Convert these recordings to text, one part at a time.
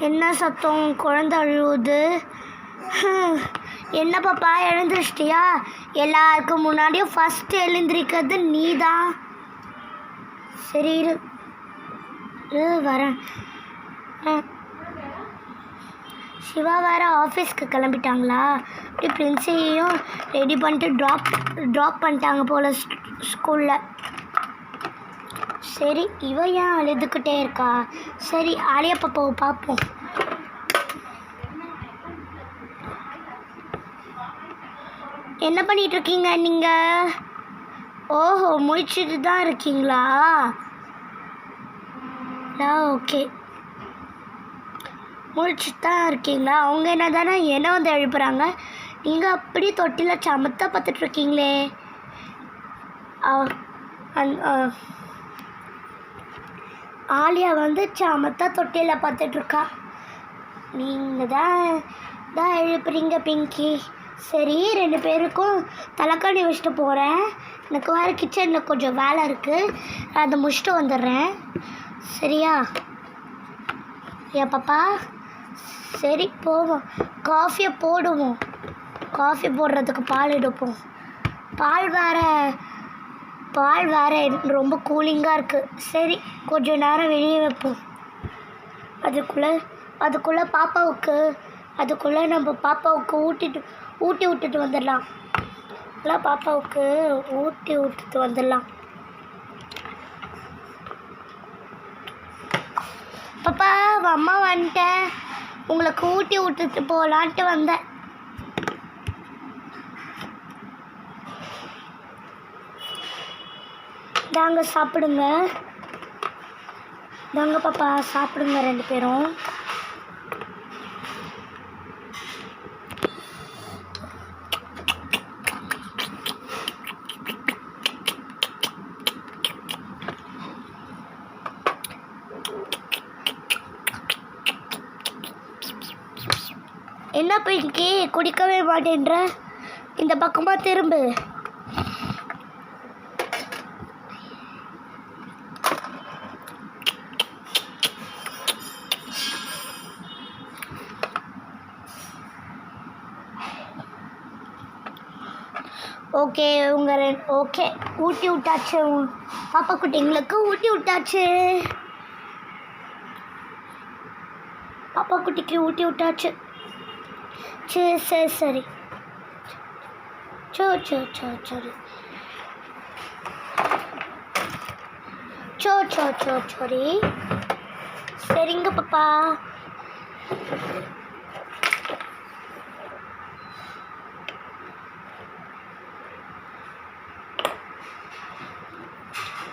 என்ன சத்தம்? குழந்தை அழுவுது. என்ன பாப்பா, எழுந்திரிச்சிட்டியா? எல்லாருக்கும் முன்னாடியும் ஃபஸ்ட்டு எழுந்திரிக்கிறது நீ தான். சரி இரு வரேன். சிவா வேறு ஆஃபீஸ்க்கு கிளம்பிட்டாங்களா? அப்படி பிரின்ஸையும் ரெடி பண்ணிட்டு ட்ராப் பண்ணிட்டாங்க போல் ஸ்கூலில். சரி, இவ ஏன் அழுதுகிட்டே இருக்கா? சரி, ஆலியா பாப்பாவை பார்ப்போம். என்ன பண்ணிகிட்ருக்கீங்க நீங்கள்? ஓஹோ, முழிச்சிட்டு தான் இருக்கீங்களா? ஓகே, முழிச்சிட்டு தான் இருக்கீங்களா? அவங்க என்ன தானே என்ன வந்து எழுப்புறாங்க, நீங்கள் அப்படி தொட்டியில் சமத்தா பார்த்துட்ருக்கீங்களே. ஆலியா வந்து சமத்தா தொட்டியில் பார்த்துட்ருக்கா. நீங்கள் தான் எழுப்புறீங்க பிங்கி. சரி, 2 பேருக்கும் தலைக்காணி வச்சுட்டு போகிறேன். எனக்கு வேறு கிச்சனில் கொஞ்சம் வேலை இருக்குது, அதை முடிச்சுட்டு வந்துடுறேன். சரியா பாப்பா? சரி, போவோம். காஃபியை போடுவோம். காஃபி போடுறதுக்கு பால் எடுப்போம். பால் வேறு ரொம்ப கூலிங்காக இருக்குது. சரி, கொஞ்சம் நேரம் வெளியே வைப்போம். அதுக்குள்ளே நம்ம பாப்பாவுக்கு ஊட்டி விட்டுட்டு வந்துடலாம். பாப்பாவுக்கு ஊட்டி விட்டுட்டு வந்துடலாம். பாப்பா, அம்மா வந்துட்டேன். உங்களுக்கு ஊட்டி விட்டுட்டு போகலான்ட்டு வந்தேன். தாங்க சாப்பிடுங்க. தாங்க பாப்பா, சாப்பிடுங்க 2 பேரும். என்ன பிங்கி, குடிக்கவே மாட்டேன்ற? இந்த பக்கமாக திரும்பு. ஓகே, ஓகே, ஊட்டி விட்டாச்சு. பாப்பா குட்டிங்களுக்கு ஊட்டி விட்டாச்சு. பாப்பா குட்டிக்கு ஊட்டி விட்டாச்சு. சரி சரி. சரி சரிங்க பாப்பா.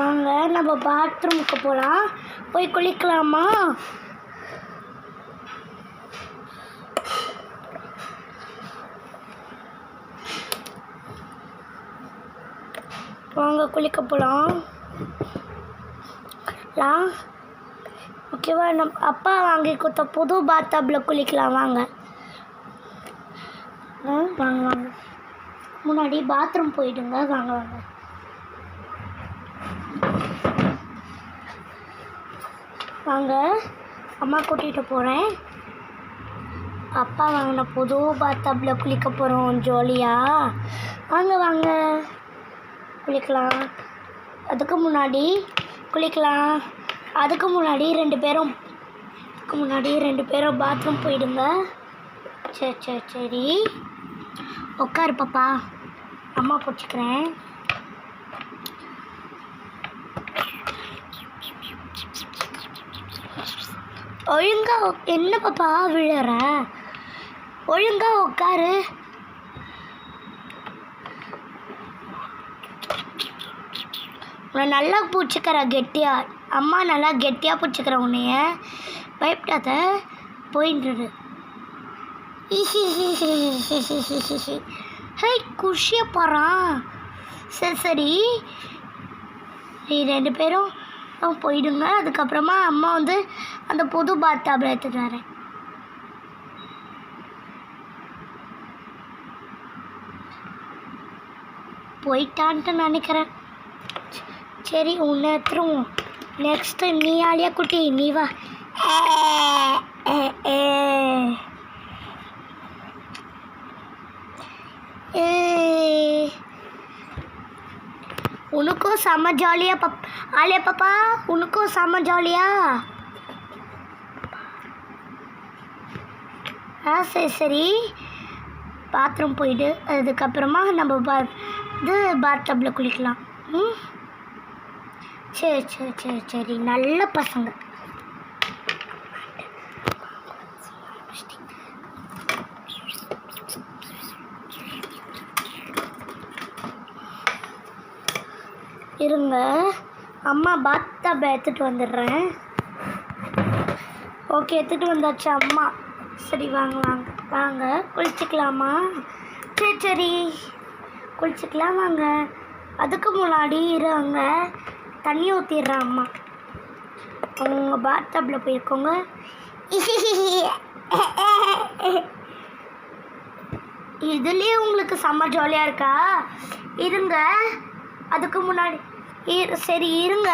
வாங்க, நம்ம பாத்ரூமுக்கு போகலாம். போய் குளிக்கலாமா? வாங்க, குளிக்க போகலாம். ஓகேவா? நம்ம அப்பா வாங்கி கொடுத்த புது பாத்டப்பில் குளிக்கலாம். வாங்க வாங்க வாங்க. முன்னாடி பாத்ரூம் போயிடுங்க. வாங்க வாங்க. வாங்க, அம்மா கூட்டிகிட்டு போகிறேன். அப்பா வாங்கின புது பாத்டப்பில் குளிக்க போகிறோம் ஜாலியாக. வாங்க வாங்க குளிக்கலாம். அதுக்கு முன்னாடி 2 பேரும் பாத்ரூம் போயிடுங்க. சரி உட்காரு பாப்பா, அம்மா பிடிச்சிக்கிறேன். ஒழுங்கா என்ன பாப்பா விழற? ஒழுங்கா உட்காரு. உன்னை நல்லா பிடிச்சிக்கிற கெட்டியா. அம்மா நல்லா கெட்டியாக பிடிச்சிக்கிற உன்னைய. பயப்படாத, போயின்றது. ஹே, குஷியை போகிறான். சரி, நீ 2 பேரும் போயிடுங்க. அதுக்கப்புறமா அம்மா வந்து அந்த புது பாத்டப்பில் எடுத்துட்டு வரேன். போயிட்டான்ட்டு நினைக்கிறேன். சரி, உன்னை எடுத்துருவோம். நெக்ஸ்ட்டு நீ ஆலியா குட்டி நீ வா. உனக்கும் செம்ம ஜாலியா ஆலியா பாப்பா, உனக்கும் செம்ம ஜாலியா? சரி சரி, பாத்ரூம் போயிடு, அதுக்கப்புறமா நம்ம இது பாத் டப்பில் குளிக்கலாம். சரி சரி சரி சரி, நல்ல பசங்க. இருங்க, அம்மா பாத் டப்பை எடுத்துகிட்டு வந்துடுறேன். ஓகே, எடுத்துகிட்டு வந்தாச்சு அம்மா. சரி வாங்க வாங்க வாங்க, குளிச்சுக்கலாமா? சரி சரி, குளிச்சுக்கலாம் வாங்க. அதுக்கு முன்னாடி இருங்க, தண்ணி ஊற்றிடுறேன் அம்மா. அவங்க பாத் டப்பில் போயிருக்கோங்க. இதுலேயே உங்களுக்கு செம்ம ஜாலியாக இருக்கா? இருங்க, அதுக்கு முன்னாடி சரி இருங்க,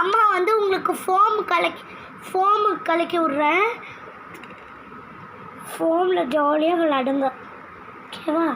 அம்மா வந்து உங்களுக்கு ஃபோமு கலக்கி விட்றேன். ஃபோமில் ஜாலியாக விளையாடுங்க, ஓகேவா?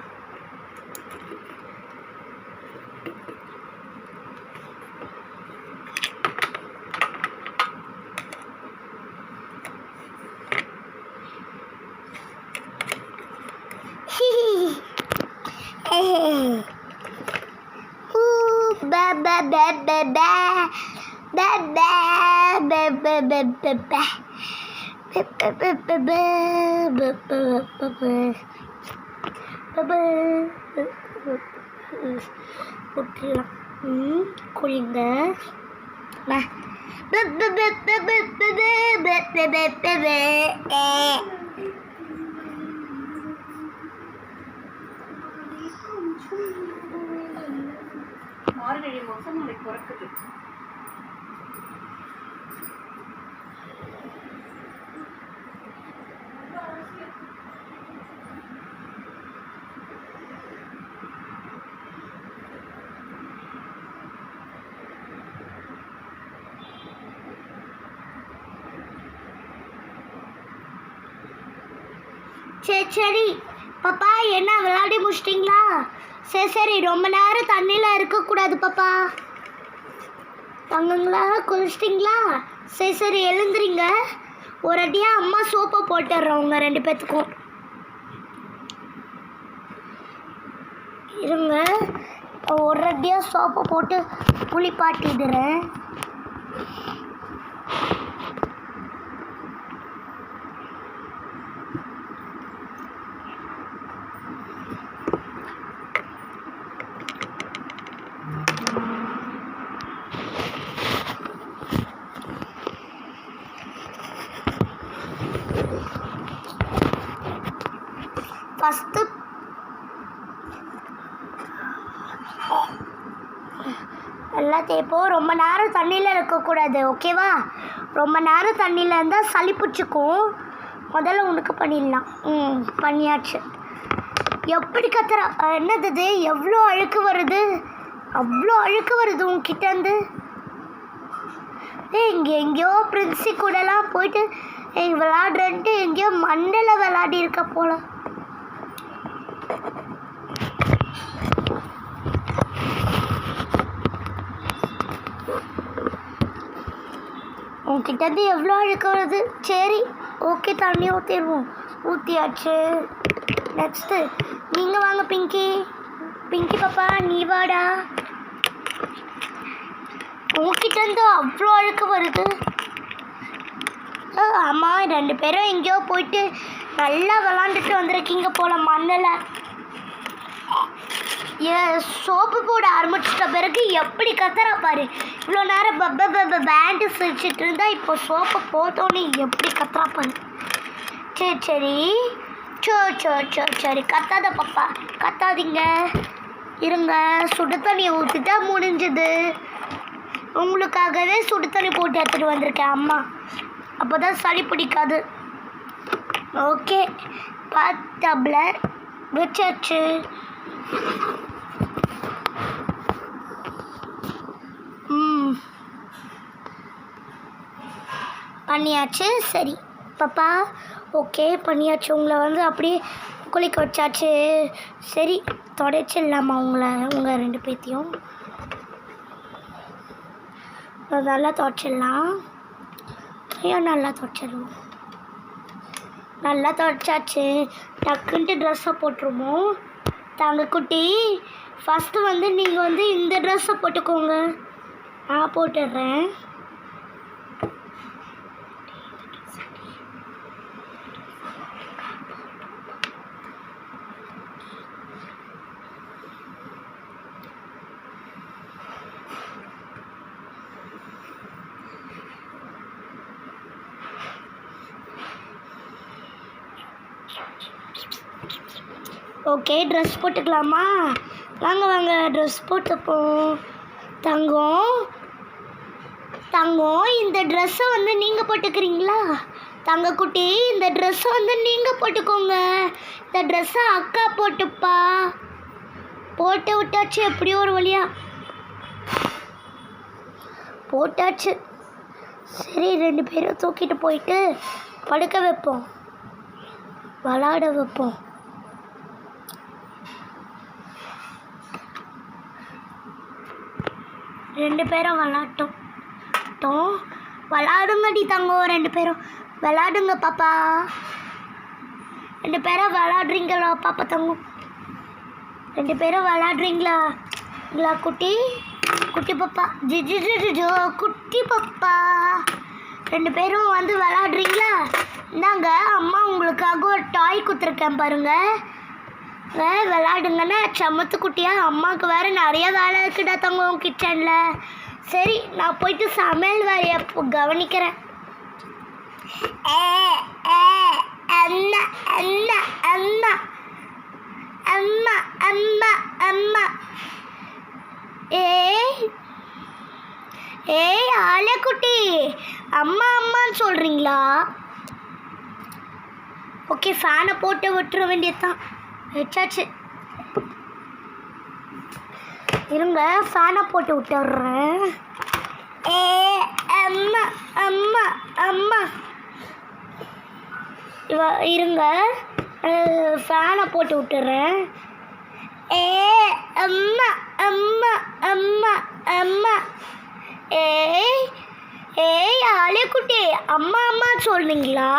குளிங்க. மார்கழி மாதம் நாளைக்கு பிறக்குது. சரி சரி பாப்பா, என்ன விளையாடி முடிச்சிட்டிங்களா? சரி சரி, ரொம்ப நேரம் தண்ணியில் இருக்கக்கூடாது பாப்பா. தங்குங்களா, குளிச்சிட்டிங்களா? சரி சரி, எழுந்துறீங்க. ஒரு அடியாக அம்மா சோப்பை போட்டுடுறோம் உங்கள் 2 பேர்த்துக்கும். இருங்க, ஒரு அடியாக சோப்பை போட்டு குளிப்பாட்டிடுறேன். ஃபஸ்ட்டு எல்லாம் தேய்ப்போம். ரொம்ப நேரம் தண்ணியில் இருக்கக்கூடாது, ஓகேவா? ரொம்ப நேரம் தண்ணியில் இருந்தால் சளி பிடிச்சிக்கும். முதல்ல உனக்கு பண்ணிடலாம். பண்ணியாச்சு. எப்படி கத்துறா? என்னது இது? எவ்வளோ அழுக்கு வருது, அவ்வளோ அழுக்கு வருது உங்ககிட்டேருந்து. இங்கே எங்கேயோ பிரின்சி கூடலாம் போயிட்டு விளையாடுறேன்ட்டு எங்கேயோ மண்ணில் விளையாடி இருக்க போல. உங்ககிட்டேருந்து எவ்வளோ அழுக்க வருது. சரி ஓகே, தண்ணி ஊற்றிடுவோம். ஊற்றியாச்சு. நெக்ஸ்ட்டு நீங்கள் வாங்க பிங்கி. பிங்கி பாப்பா நீ வாடா. உங்ககிட்டேருந்து அவ்வளோ அழுக்க வருது. ஆமாம், 2 பேரும் எங்கேயோ போயிட்டு நல்லா விளாண்டுட்டு வந்திருக்கீங்க போல மண்ணில். சோப்பு போட ஆரம்பிச்சிட்ட பிறகு எப்படி கத்துறா பாரு. இவ்வளோ நேரம் பேண்டு சிரிச்சிட்டு இருந்தா இப்போ சோப்பை போட்டோன்னே எப்படி கத்துறா பாரு. சரி சரி சரி, கத்தாத பாப்பா, கத்தாதீங்க. இருங்க, சுடு தண்ணியை ஊற்றிட்டா முடிஞ்சது. உங்களுக்காகவே சுடு தண்ணி போட்டு எடுத்துகிட்டு வந்திருக்கேன் அம்மா, அப்போ தான் சளி பிடிக்காது. ஓகே, பாத் டப்பில் வச்சாச்சு. பண்ணியாச்சு. சரி பாப்பா, ஓகே பண்ணியாச்சு. உங்களை வந்து அப்படியே குளிக்க வச்சாச்சு. சரி தொடச்சிடலாமா உங்கள் 2 பேத்தையும்? நல்லா துவைச்சிடலாம். ஐயோ நல்லா துவைச்சிடுவோம். நல்லா துவைச்சாச்சு. டக்குன்ட்டு ட்ரெஸ்ஸை போட்டுருமோ. தங்கக்குட்டி, ஃபஸ்ட்டு வந்து நீங்கள் வந்து இந்த ட்ரெஸ்ஸை போட்டுக்கோங்க. நான் போட்டுடுறேன். ஓகே, ட்ரெஸ் போட்டுக்கலாமா? வாங்க வாங்க, ட்ரெஸ் போட்டுப்போம். தங்கம், இந்த ட்ரெஸ்ஸை வந்து நீங்கள் போட்டுக்கிறீங்களா? தங்கக்குட்டி, இந்த ட்ரெஸ்ஸை வந்து நீங்கள் போட்டுக்கோங்க. இந்த ட்ரெஸ்ஸை அக்கா போட்டுப்பா. போட்டு விட்டாச்சு, எப்படியோ ஒரு வழியா போட்டாச்சு. சரி, 2 பேரும் தூக்கிட்டு போயிட்டு படுக்க வைப்போம், விளாட வைப்போம். ரெண்டு பேரும் விளாடுங்கடி தங்கம். 2 பேரும் விளாடுங்க பாப்பா. 2 பேரும் விளாடுறீங்களா பாப்பா தங்கம்? 2 பேரும் விளாடுறீங்களா? குட்டி பாப்பா, ஜிஜிஜிஜோ குட்டி பாப்பா, 2 பேரும் வந்து விளாடுறீங்களா? இந்தாங்க, அம்மா உங்களுக்காக ஒரு டாய் கொடுத்துருக்கேன் பாருங்க. விளாடுங்கன்னா சமத்து குட்டியா. அம்மாவுக்கு வேறு நிறைய வேலை இருக்குடா தங்கம் கிச்சனில். சரி, நான் போயிட்டு சமையல் வேலையை கவனிக்கிறேன். அண்ணா அண்ணா அம்மா அம்மா அம்மா அம்மா. ஏய் ஆலக்குட்டி, அம்மா அம்மான்னு சொல்கிறீங்களா? ஓகே, ஃபேனை போட்டு விட்டுற வேண்டியதுதான். வச்சாச்சு. இருங்க, ஃபேனை போட்டு விட்டுறேன். அம்மா அம்மா அம்மா. இருங்க, ஃபேனை போட்டு விட்டுறேன். அம்மா அம்மா அம்மா அம்மா. ஏய் ஆலக்குட்டி, அம்மா அம்மா சொல்றீங்களா?